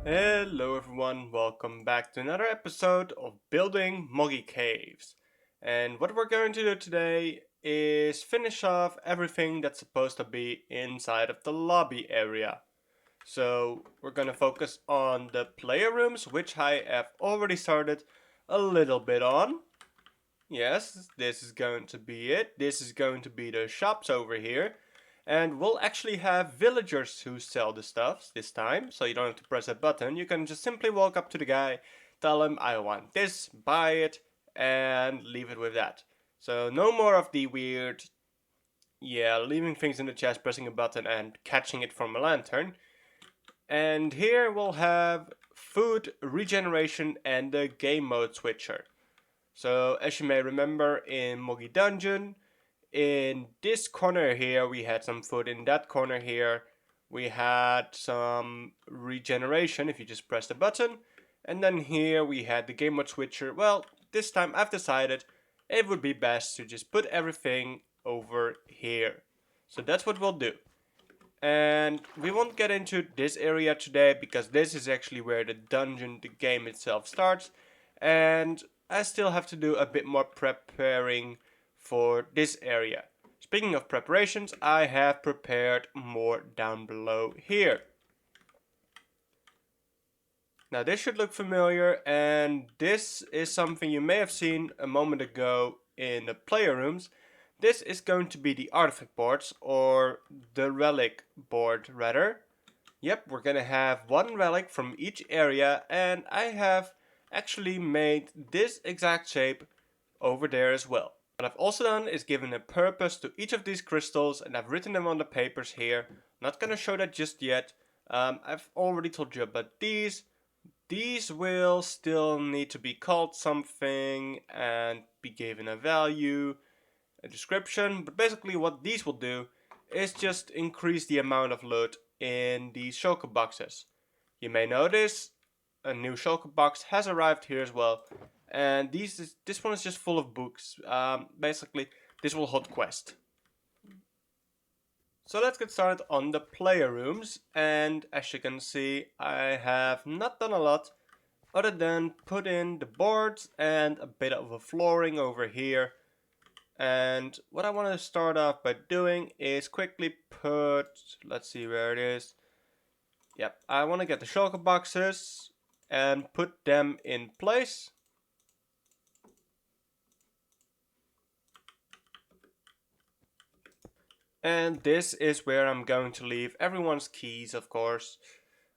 Hello everyone, welcome back to another episode of Building Moggy Caves. And what we're going to do today is finish off everything that's supposed to be inside of the lobby area. So we're going to focus on the player rooms, which I have already started a little bit on. Yes, this is going to be it. This is going to be the shops over here. And we'll actually have villagers who sell the stuffs this time, so you don't have to press a button. You can just simply walk up to the guy, tell him I want this, buy it, and leave it with that. So no more of the weird, leaving things in the chest, pressing a button, and catching it from a lantern. And here we'll have food, regeneration, and the game mode switcher. So as you may remember in Moggy Dungeon, in this corner here we had some food, in that corner here we had some regeneration if you just press the button, and then here we had the game mode switcher. Well, this time I've decided it would be best to just put everything over here. So that's what we'll do. And we won't get into this area today because this is actually where the dungeon, the game itself starts. And I still have to do a bit more preparing for this area. Speaking of preparations, I have prepared more down below here. Now this should look familiar, and this is something you may have seen a moment ago in the player rooms. This is going to be the artifact boards, or the relic board rather. Yep, we're gonna have one relic from each area, and I have actually made this exact shape over there as well. What I've also done is given a purpose to each of these crystals, and I've written them on the papers here. Not gonna show that just yet. I've already told you about these. These will still need to be called something and be given a value, a description, but basically what these will do is just increase the amount of loot in these shulker boxes. You may notice a new shulker box has arrived here as well, and this one is just full of books. Basically, this will hold quest. So let's get started on the player rooms, and as you can see, I have not done a lot other than put in the boards and a bit of a flooring over here. And what I want to start off by doing is quickly put, let's see where it is. Yep, I want to get the shulker boxes and put them in place. And this is where I'm going to leave everyone's keys, of course.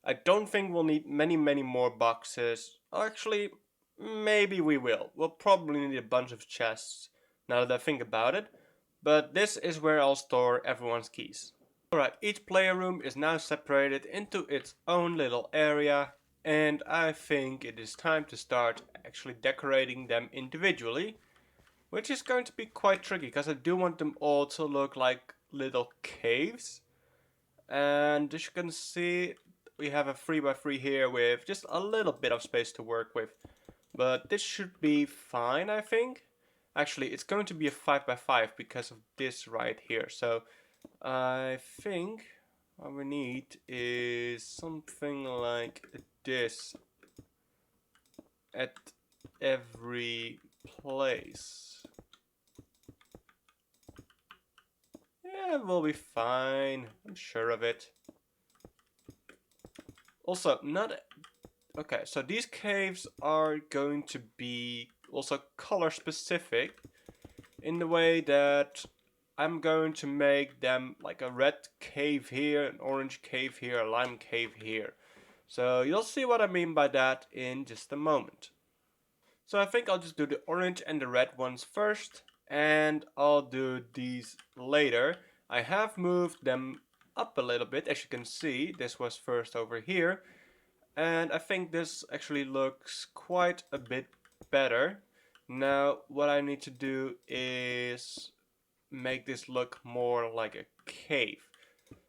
I don't think we'll need many more boxes. Actually, maybe we will. We'll probably need a bunch of chests, now that I think about it. But this is where I'll store everyone's keys. Alright, each player room is now separated into its own little area, and I think it is time to start actually decorating them individually, which is going to be quite tricky because I do want them all to look like little caves. And as you can see, we have a 3x3 here with just a little bit of space to work with. But this should be fine, I think. Actually, it's going to be a 5x5 because of this right here. So I think what we need is something like this at every place. Yeah, we'll be fine. I'm sure of it. Also, not... Okay, so these caves are going to be also color specific in the way that I'm going to make them like a red cave here, an orange cave here, a lime cave here. So you'll see what I mean by that in just a moment. So I think I'll just do the orange and the red ones first, and I'll do these later. I have moved them up a little bit, as you can see. This was first over here, and I think this actually looks quite a bit better. Now what I need to do is make this look more like a cave.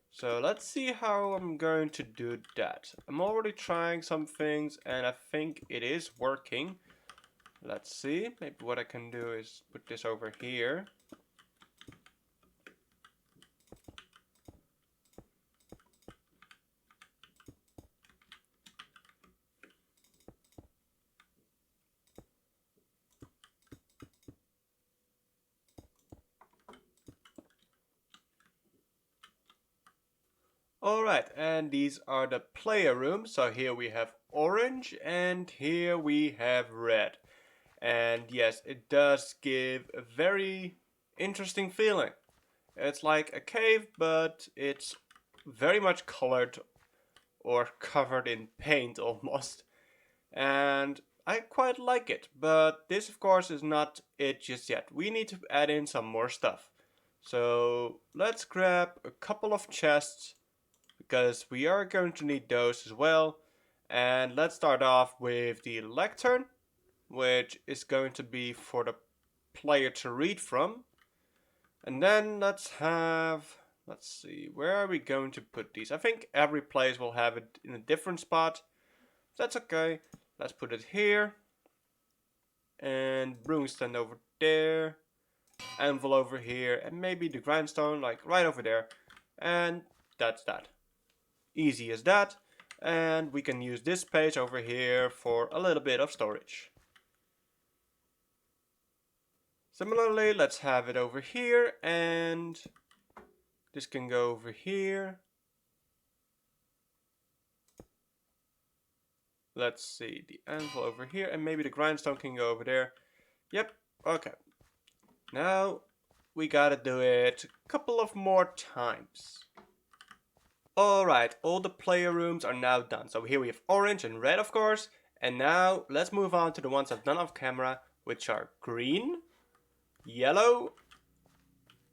So let's see how I'm going to do that. I'm already trying some things and I think it is working. Let's see, maybe what I can do is put this over here. Alright, and these are the player rooms. So here we have orange and here we have red. And yes, it does give a very interesting feeling. It's like a cave, but it's very much colored or covered in paint almost. And I quite like it, but this of course is not it just yet. We need to add in some more stuff. So let's grab a couple of chests because we are going to need those as well. And let's start off with the lectern, which is going to be for the player to read from. And then let's see, where are we going to put these? I think every place will have it in a different spot. That's okay. Let's put it here. And brewing stand over there. Anvil over here. And maybe the grindstone like right over there. And that's that. Easy as that. And we can use this space over here for a little bit of storage. Similarly, let's have it over here, and this can go over here. Let's see, the anvil over here, and maybe the grindstone can go over there. Yep, okay. Now we gotta do it a couple of more times. Alright, all the player rooms are now done. So here we have orange and red, of course. And now let's move on to the ones I've done off camera, which are green, yellow,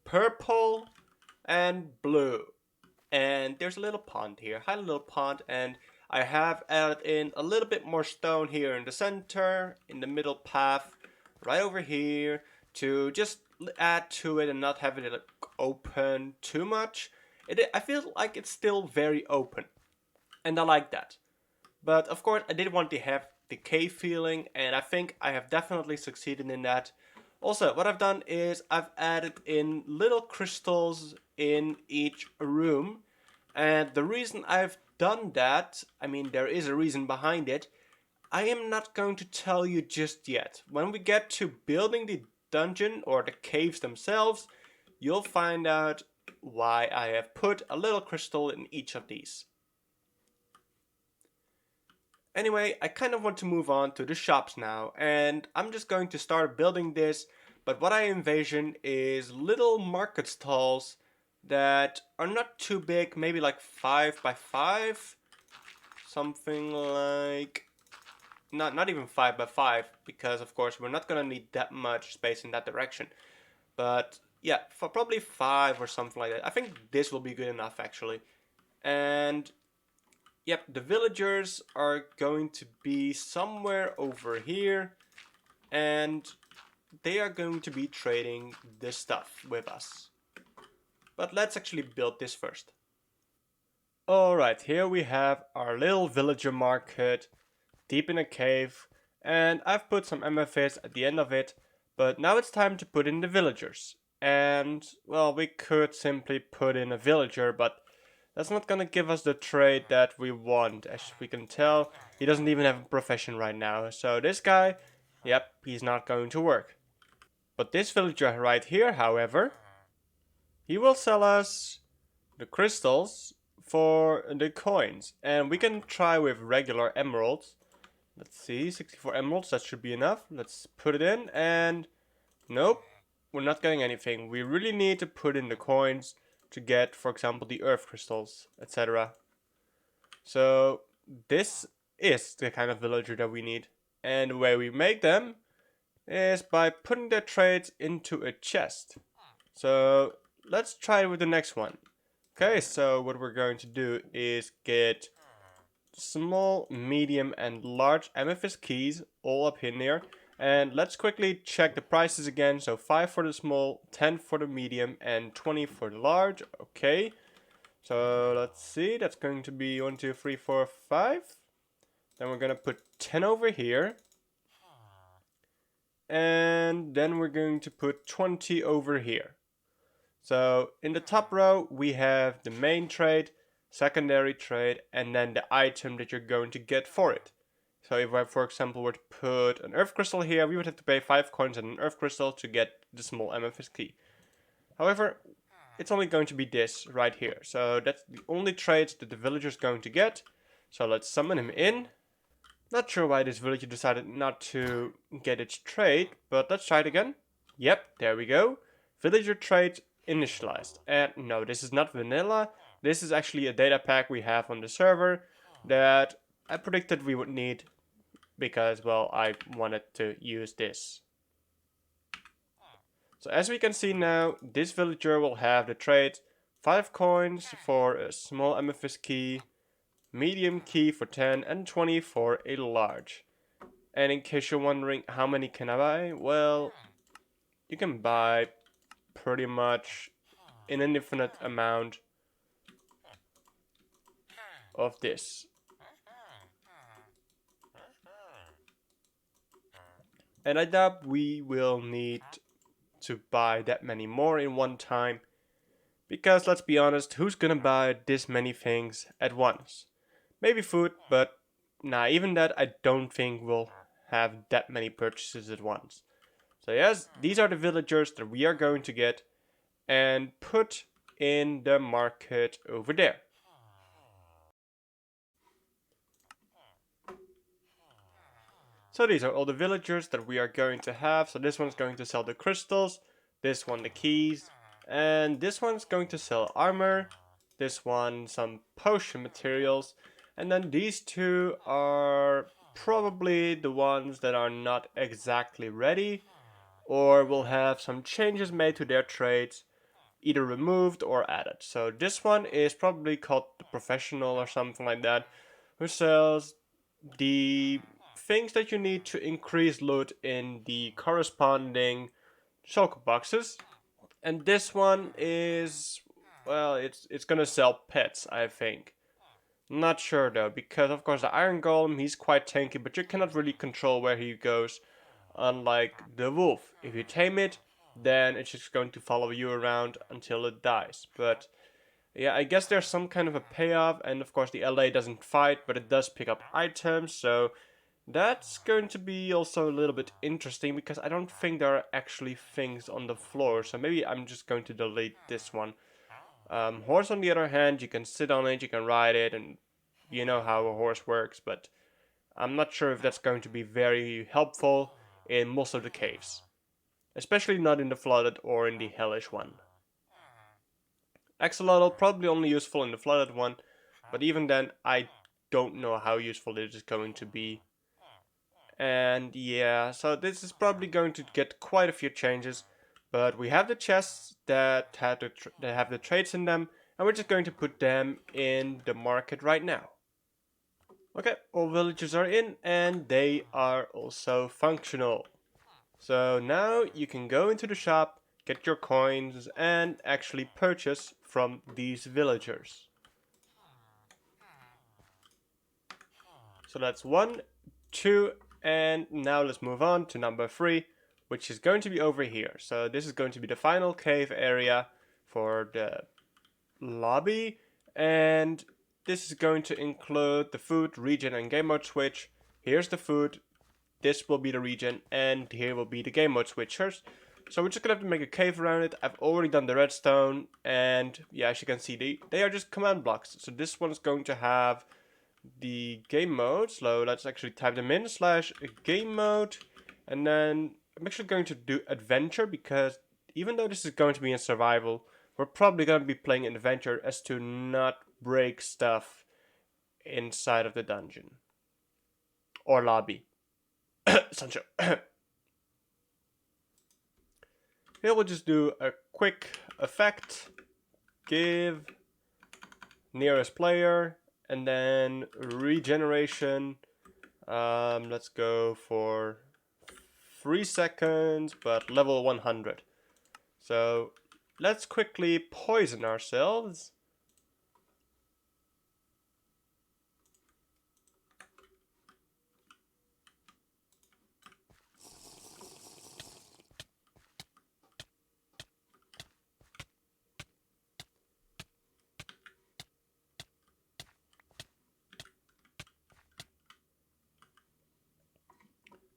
purple, and blue. And there's a little pond here, hide a little pond, and I have added in a little bit more stone here in the center, in the middle path, right over here, to just add to it and not have it open too much. I feel like it's still very open, and I like that. But of course I did want to have the cave feeling, and I think I have definitely succeeded in that. Also, what I've done is I've added in little crystals in each room. And the reason I've done that, I mean, there is a reason behind it. I am not going to tell you just yet. When we get to building the dungeon or the caves themselves, you'll find out why I have put a little crystal in each of these. Anyway, I kind of want to move on to the shops now, and I'm just going to start building this, but what I envision is little market stalls that are not too big, maybe like 5 by 5, something like, not even 5 by 5, because of course we're not gonna need that much space in that direction, but yeah, for probably 5 or something like that. I think this will be good enough actually. And yep, the villagers are going to be somewhere over here, and they are going to be trading this stuff with us. But let's actually build this first. Alright, here we have our little villager market deep in a cave, and I've put some MFAs at the end of it, but now it's time to put in the villagers. And, well, we could simply put in a villager, but that's not gonna give us the trade that we want. As we can tell, he doesn't even have a profession right now. So this guy, yep, he's not going to work. But this villager right here, however, he will sell us the crystals for the coins. And we can try with regular emeralds. Let's see, 64 emeralds, that should be enough. Let's put it in, and nope, we're not getting anything. We really need to put in the coins to get, for example, the earth crystals, etc. So this is the kind of villager that we need. And the way we make them is by putting their trades into a chest. So let's try with the next one. Okay, so what we're going to do is get small, medium, and large amethyst keys all up in there. And let's quickly check the prices again. So 5 for the small, 10 for the medium, and 20 for the large. Okay. So let's see. That's going to be 1, 2, 3, 4, 5. Then we're going to put 10 over here. And then we're going to put 20 over here. So in the top row, we have the main trade, secondary trade, and then the item that you're going to get for it. So if I, for example, were to put an earth crystal here, we would have to pay 5 coins and an earth crystal to get the small amethyst key. However, it's only going to be this right here. So that's the only traits that the villager's going to get. So let's summon him in. Not sure why this villager decided not to get its trait, but let's try it again. Yep, there we go. Villager trait initialized. And no, this is not vanilla. This is actually a data pack we have on the server that I predicted we would need because, well, I wanted to use this. So as we can see now, this villager will have the trait 5 coins for a small amethyst key, medium key for 10, and 20 for a large. And in case you're wondering how many can I buy, well, you can buy pretty much an infinite amount of this. And I doubt we will need to buy that many more in one time, because let's be honest, who's gonna buy this many things at once? Maybe food, but nah, even that I don't think we'll have that many purchases at once. So yes, these are the villagers that we are going to get and put in the market over there. So these are all the villagers that we are going to have. So this one's going to sell the crystals, this one the keys, and this one's going to sell armor, this one some potion materials, and then these two are probably the ones that are not exactly ready, or will have some changes made to their traits, either removed or added. So this one is probably called the professional or something like that, who sells the things that you need to increase loot in the corresponding shulker boxes. And this one is, well, it's gonna sell pets, I think. Not sure though, because of course the Iron Golem, he's quite tanky, but you cannot really control where he goes. Unlike the wolf, if you tame it, then it's just going to follow you around until it dies. But yeah, I guess there's some kind of a payoff, and of course the LA doesn't fight, but it does pick up items, so that's going to be also a little bit interesting, because I don't think there are actually things on the floor, so maybe I'm just going to delete this one. Horse, on the other hand, you can sit on it, you can ride it, and you know how a horse works, but I'm not sure if that's going to be very helpful in most of the caves. Especially not in the flooded or in the hellish one. Axolotl probably only useful in the flooded one, but even then I don't know how useful it is going to be. And yeah, so this is probably going to get quite a few changes, but we have the chests that have the traits in them, and we're just going to put them in the market right now. Okay, all villagers are in, and they are also functional. So now you can go into the shop, get your coins, and actually purchase from these villagers. So that's 1, 2, and now let's move on to number 3, which is going to be over here. So this is going to be the final cave area for the lobby, and this is going to include the food, region, and game mode switch. Here's the food, this will be the region, and here will be the game mode switchers. So we're just gonna have to make a cave around it. I've already done the redstone, and yeah, as you can see, they are just command blocks. So this one's going to have the game mode. So let's actually type them in, /game mode, and then I'm actually going to do adventure, because even though this is going to be in survival, we're probably going to be playing an adventure as to not break stuff inside of the dungeon or lobby. Sancho. Here we'll just do a quick effect, give nearest player, and then regeneration. Let's go for 3 seconds, but level 100. So let's quickly poison ourselves.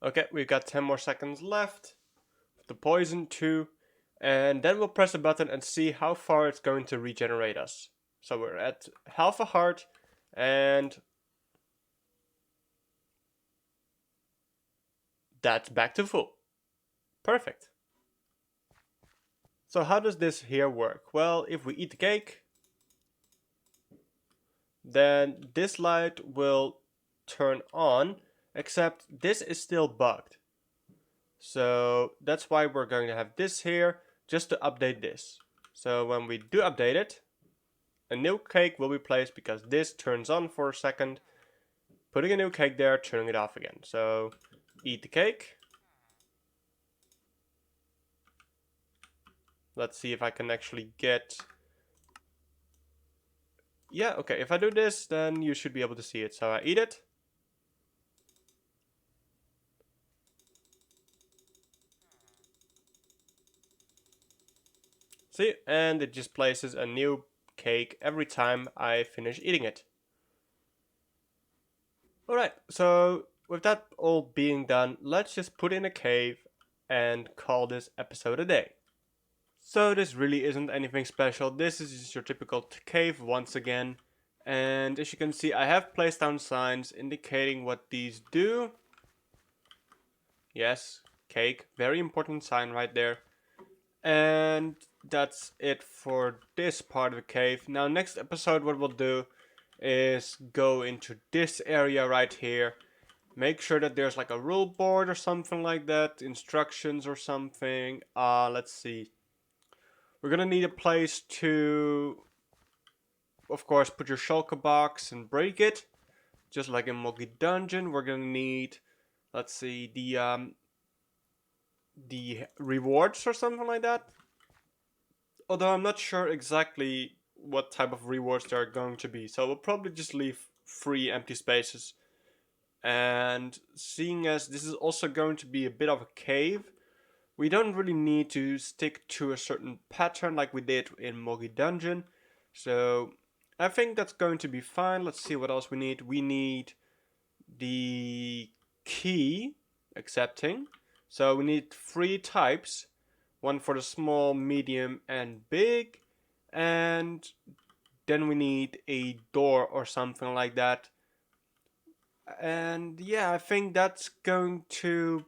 Okay, we've got 10 more seconds left. The poison 2. And then we'll press a button and see how far it's going to regenerate us. So we're at half a heart, and that's back to full. Perfect. So how does this here work? Well, if we eat the cake, then this light will turn on, except this is still bugged. So that's why we're going to have this here, just to update this. So when we do update it, a new cake will be placed because this turns on for a second. Putting a new cake there, turning it off again. So eat the cake. Let's see if I can actually get... Yeah, okay, if I do this, then you should be able to see it. So I eat it. See, and it just places a new cake every time I finish eating it. Alright, so with that all being done, let's just put in a cave and call this episode a day. So this really isn't anything special, this is just your typical cave once again. And as you can see, I have placed down signs indicating what these do. Yes, cake, very important sign right there. And that's it for this part of the cave. Now next episode what we'll do is go into this area right here. Make sure that there's like a rule board or something like that, instructions or something. Let's see. We're gonna need a place to, of course, put your shulker box and break it. Just like in Moggy Dungeon, we're gonna need, let's see, the rewards or something like that. Although I'm not sure exactly what type of rewards there are going to be, so we'll probably just leave 3 empty spaces. And seeing as this is also going to be a bit of a cave, we don't really need to stick to a certain pattern like we did in Moggy Dungeon. So I think that's going to be fine. Let's see what else we need. We need the key accepting. So we need 3 types. One for the small, medium, and big. And then we need a door or something like that. And yeah, I think that's going to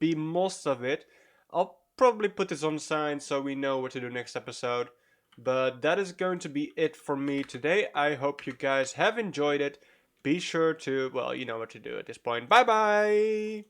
be most of it. I'll probably put this on sign so we know what to do next episode. But that is going to be it for me today. I hope you guys have enjoyed it. Be sure to, well, you know what to do at this point. Bye bye!